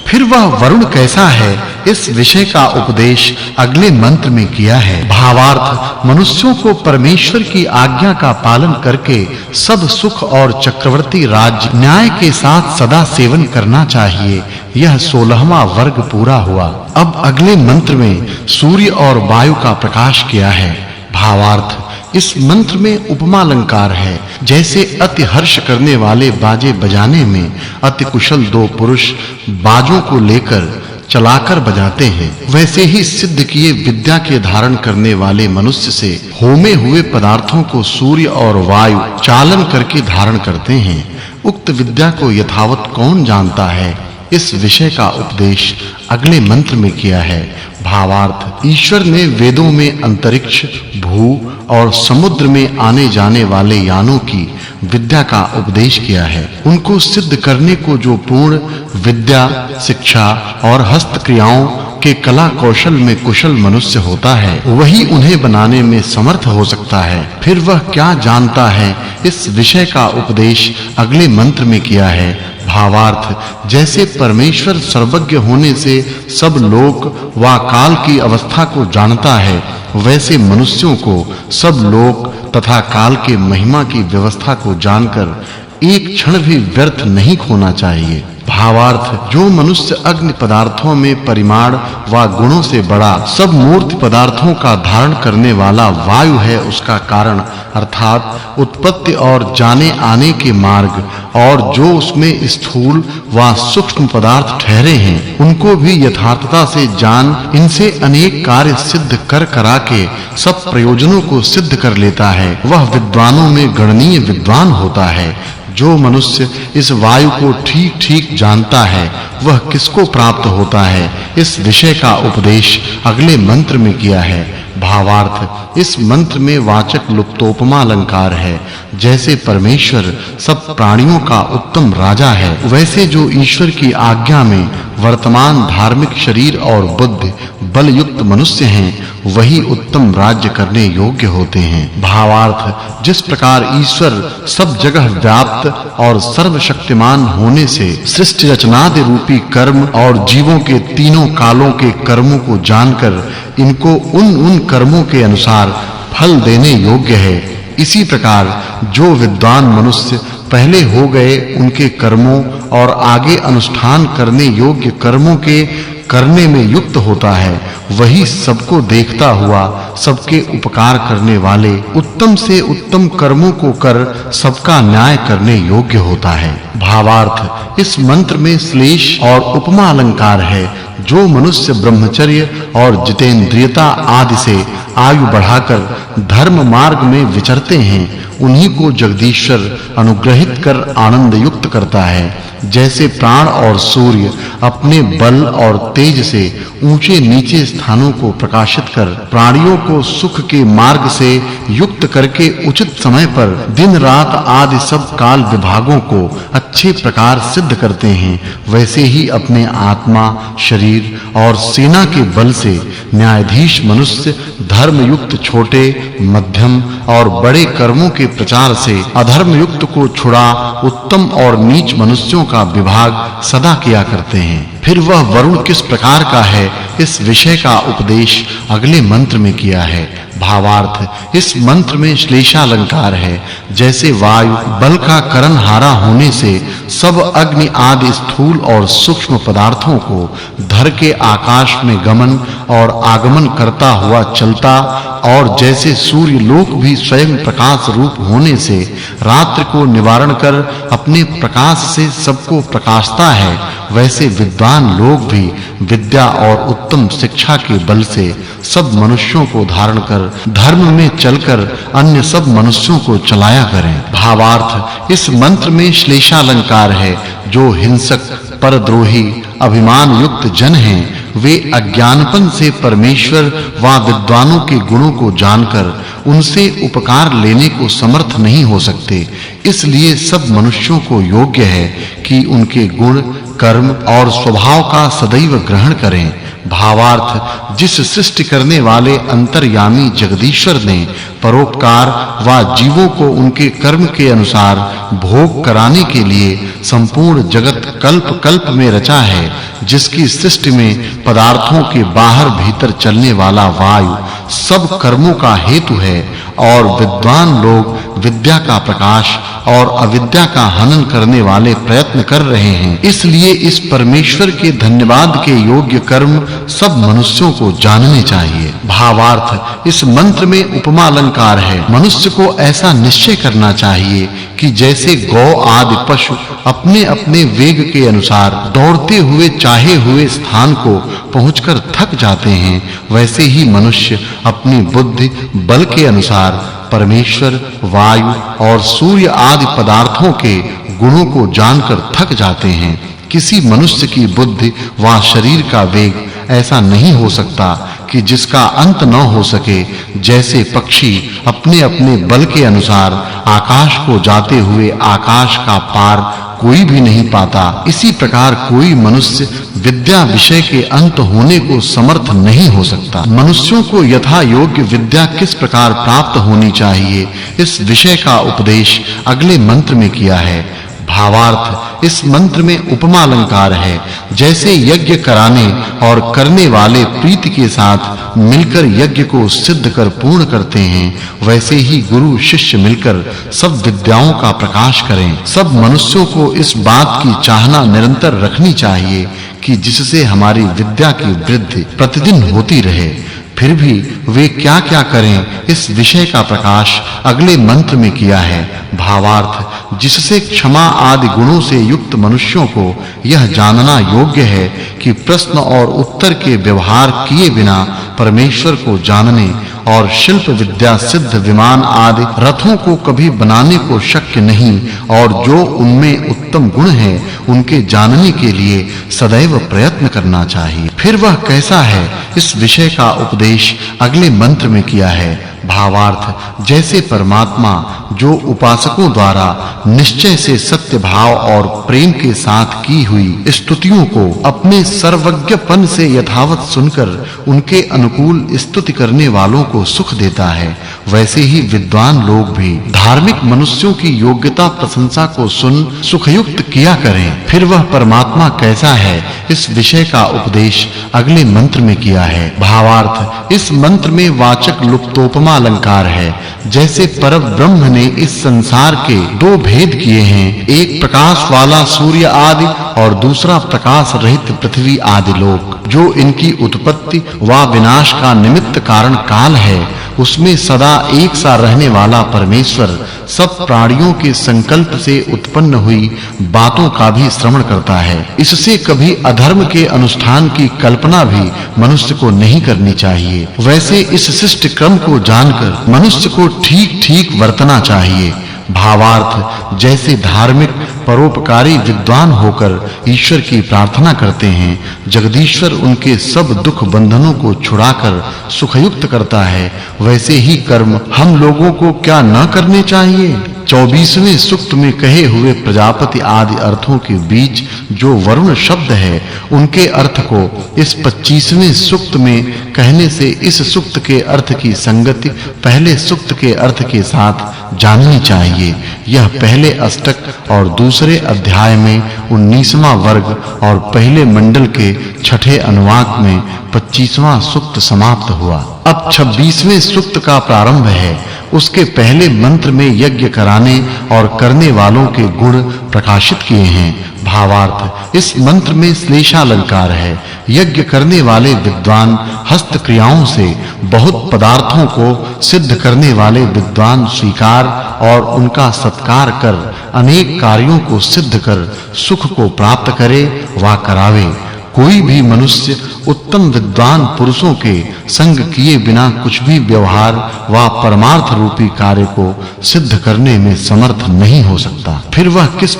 फिर वह वरुण कैसा है, इस विषय का उपदेश अगले मंत्र में किया है। भावार्थ, मनुष्यों को परमेश्वर की आज्ञा का पालन करके सब सुख और चक्रवर्ती राज्य न्याय के साथ सदा सेवन करना चाहिए। यह 16वां वर्ग पूरा हुआ। अब अगले मंत्र में सूर्य और वायु का प्रकाश किया है। भावार्थ, इस मंत्र में उपमा अलंकार है। जैसे अति हर्ष करने वाले बाजे बजाने में अति कुशल दो पुरुष बाजों को लेकर चलाकर बजाते हैं, वैसे ही सिद्ध किए विद्या के धारण करने वाले मनुष्य से होमे हुए पदार्थों को सूर्य और वायु चालन करके धारण करते हैं। उक्त विद्या को यथावत कौन जानता है, इस विषय का उपदेश अगले मंत्र में किया है। भावार्थ, ईश्वर ने वेदों में अंतरिक्ष, भू और समुद्र में आने जाने वाले यानों की विद्या का उपदेश किया है। उनको सिद्ध करने को जो पूर्ण विद्या, शिक्षा और हस्त क्रियाओं के कला कौशल में कुशल मनुष्य होता है, वही उन्हें बनाने में समर्थ हो सकता है। फिर वह क्या जानता है, इस विषय का उपदेश अगले मंत्र में किया है। भावार्थ, जैसे परमेश्वर सर्वज्ञ होने से सब लोक व काल की अवस्था को जानता है, वैसे मनुष्यों को सब लोक तथा काल के महिमा की व्यवस्था को जानकर एक क्षण भी व्यर्थ नहीं खोना चाहिए। भावार्थ, जो मनुष्य अग्नि पदार्थों में परिमाण व गुणों से बड़ा सब मूर्ति पदार्थों का धारण करने वाला वायु है, उसका कारण अर्थात उत्पत्ति और जाने आने के मार्ग और जो उसमें स्थूल व सूक्ष्म पदार्थ ठहरे हैं, उनको भी यथार्थता से जान इनसे अनेक कार्य सिद्ध कर करा के सब प्रयोजनों को सिद्ध कर लेता है, वह विद्वानों में गणनीय विद्वान होता है। जो मनुष्य इस वायु को ठीक-ठीक जानता है, वह किसको प्राप्त होता है, इस विषय का उपदेश अगले मंत्र में किया है। भावार्थ, इस मंत्र में वाचक् लुप्तोपमा अलंकार है। जैसे परमेश्वर सब प्राणियों का उत्तम राजा है, वैसे जो ईश्वर की आज्ञा में वर्तमान धार्मिक शरीर और बुद्धि बल युक्त मनुष्य हैं, वही उत्तम राज्य करने योग्य होते हैं। भावार्थ, जिस प्रकार ईश्वर सब जगह व्याप्त और सर्वशक्तिमान होने से सृष्टि रचनादि रूपी कर्म और जीवों के तीनों कालों के कर्मों को जानकर इनको उन कर्मों के अनुसार फल देने योग्य है, इसी प्रकार जो विद्वान मनुष्य पहले हो गए उनके कर्मों और आगे अनुष्ठान करने योग्य कर्मों के करने में युक्त होता है, वही सबको देखता हुआ सबके उपकार करने वाले उत्तम से उत्तम कर्मों को कर सबका न्याय करने योग्य होता है। भावार्थ, इस मंत्र में श्लेष और उपमा अलंकार है। जो मनुष्य ब्रह्मचर्य और जितेंद्रियता आदि से आयु बढ़ाकर धर्म मार्ग में विचरते हैं, उन्हीं को जगदीश्वर अनुग्रहित कर आनंद युक्त करता है। जैसे प्राण और सूर्य अपने बल और तेज से ऊंचे नीचे स्थानों को प्रकाशित कर प्राणियों को सुख के मार्ग से युक्त करके उचित समय पर दिन रात आदि सब काल विभागों को अच्छे प्रकार सिद्ध करते हैं, वैसे ही अपने आत्मा, शरीर और सेना के बल से न्यायाधीश मनुष्य धर्म युक्त छोटे, मध्यम और बड़े कर्मों के प्रचार से अधर्म युक्त को छुड़ा उत्तम और नीच मनुष्यों का विभाग सदा किया करते हैं। फिर वह वरुण किस प्रकार का है, इस विषय का उपदेश अगले मंत्र में किया है। भावार्थ, इस मंत्र में श्लेषालंकार है। जैसे वायु बल का करणहारा होने से सब अग्नि आदि स्थूल और सूक्ष्म पदार्थों को धर के आकाश में गमन और आगमन करता हुआ चलता, और जैसे सूर्य लोक भी स्वयं प्रकाश रूप होने से रात्रि को निवारण कर अपने प्रकाश से सबको प्रकाशता है, वैसे विद्वान लोग भी विद्या और उत्तम शिक्षा के बल से सब मनुष्यों को धारण कर धर्म में चलकर अन्य सब मनुष्यों को चलाया करें। भावार्थ, इस मंत्र में श्लेषालंकार है। जो हिंसक, परद्रोही, अभिमान युक्त जन हैं, वे अज्ञानपन से परमेश्वर व विद्वानों के गुणों को जानकर उनसे उपकार लेने को समर्थ नहीं हो सकते, इसलिए सब मनुष्यों को योग्य है कि उनके गुण, कर्म और स्वभाव का सदैव ग्रहण करें। भावार्थ, जिस सृष्टि करने वाले अंतर्यामी जगदीश्वर ने परोपकार व जीवों को उनके कर्म के अनुसार भोग कराने के लिए संपूर्ण जगत कल्प-कल्प में रचा है, जिसकी सृष्टि में पदार्थों के बाहर भीतर चलने वाला वायु सब कर्मों का हेतु है और विद्वान लोग विद्या का प्रकाश और अविद्या का हनन करने वाले प्रयत्न कर रहे हैं। इसलिए इस परमेश्वर के धन्यवाद के योग्य कर्म सब मनुष्यों को जानने चाहिए। भावार्थ, इस मंत्र में उपमा अलंकार है। मनुष्य को ऐसा निश्चय करना चाहिए कि जैसे गौ आदि पशु अपने-अपने वेग के अनुसार दौड़ते हुए चाहे हुए स्थान को पहुंचकर थक जाते हैं, वैसे ही मनुष्य अपनी बुद्धि बल के अनुसार परमेश्वर, वायु और सूर्य आदि पदार्थों के गुणों को जानकर थक जाते हैं। किसी मनुष्य की बुद्धि व शरीर का वेग ऐसा नहीं हो सकता कि जिसका अंत न हो सके। जैसे पक्षी अपने-अपने बल के अनुसार आकाश को जाते हुए आकाश का पार कोई भी नहीं पाता, इसी प्रकार कोई मनुष्य विद्या विषय के अंत होने को समर्थ नहीं हो सकता। मनुष्यों को यथा योग्य विद्या किस प्रकार प्राप्त होनी चाहिए, इस विषय का उपदेश अगले मंत्र में किया है। भावार्थ, इस मंत्र में उपमा अलंकार है। जैसे यज्ञ कराने और करने वाले प्रीति के साथ मिलकर यज्ञ को सिद्ध कर पूर्ण करते हैं, वैसे ही गुरु शिष्य मिलकर सब विद्याओं का प्रकाश करें। सब मनुष्यों को इस बात की चाहना निरंतर रखनी चाहिए कि जिससे हमारी विद्या की वृद्धि प्रतिदिन होती रहे। फिर भी वे क्या-क्या करें, इस विषय का प्रकाश अगले मंत्र में किया है। भावार्थ, जिससे क्षमा आदि गुणों से युक्त मनुष्यों को यह जानना योग्य है कि प्रश्न और उत्तर के व्यवहार किए बिना परमेश्वर को जानने और शिल्प विद्या सिद्ध विमान आदि रथों को कभी बनाने को शक्य नहीं, और जो उनमें उत्तम गुण है उनके जानने के लिए सदैव प्रयत्न करना चाहिए। फिर वह कैसा है, इस विषय का उपदेश अगले मंत्र में किया है। भावार्थ, जैसे परमात्मा जो उपासकों द्वारा निश्चय से सत्य भाव और प्रेम के साथ की हुई स्तुतियों को अपने सर्वज्ञपन से यथावत सुनकर उनके अनुकूल स्तुति करने वालों को सुख देता है, वैसे ही विद्वान लोग भी धार्मिक मनुष्यों की योग्यता प्रशंसा को सुन सुखयुक्त किया करें। फिर वह परमात्मा कैसा है, इस विषय का उपदेश अगले मंत्र में किया है। भावार्थ, इस मंत्र में वाचक् लुप्तोपमा अलंकार है। जैसे परब्रह्म ने इस संसार के दो भेद किए हैं, एक प्रकाश वाला सूर्य आदि और दूसरा प्रकाश रहित पृथ्वी आदि लोक। जो इनकी उत्पत्ति व विनाश का निमित्त कारण काल है, उसमें सदा एक सा रहने वाला परमेश्वर सब प्राणियों के संकल्प से उत्पन्न हुई बातों का भी श्रवण करता है। इससे कभी अधर्म के अनुष्ठान की कल्पना भी मनुष्य को नहीं करनी चाहिए। वैसे इस शिष्ट क्रम को जानकर मनुष्य को ठीक-ठीक वर्तना चाहिए। भावार्थ, जैसे धार्मिक परोपकारी विद्वान होकर ईश्वर की प्रार्थना करते हैं, जगदीश्वर उनके सब दुख बंधनों को छुड़ाकर सुखयुक्त करता है, वैसे ही कर्म हम लोगों को क्या न करने चाहिए। 24वें सूक्त में कहे हुए प्रजापति आदि अर्थों के बीच जो वरुण शब्द है, उनके अर्थ को इस 25वें सूक्त में कहने से इस सूक्त के अर्थ की संगति पहले सूक्त के अर्थ के साथ जाननी चाहिए। यह पहले अष्टक और दूसरे अध्याय में 19वां वर्ग और पहले मंडल के छठे अनुवाक में 25वां सूक्त समाप्त हुआ। अब 26वें सूक्त का प्रारंभ है। उसके पहले मंत्र में यज्ञ कराने और करने वालों के गुण प्रकाशित किए हैं। भावार्थ, इस मंत्र में श्लेषालंकार है। यज्ञ करने वाले विद्वान हस्त क्रियाओं से बहुत पदार्थों को सिद्ध करने वाले विद्वान स्वीकार और उनका सत्कार कर अनेक कार्यों को सिद्ध कर सुख को प्राप्त करे वा करावे। कोई भी मनुष्य उत्तम विद्वान पुरुषों के संग किए बिना कुछ भी व्यवहार व परमार्थ रूपी कार्य को सिद्ध करने में समर्थ नहीं हो सकता। फिर वह किस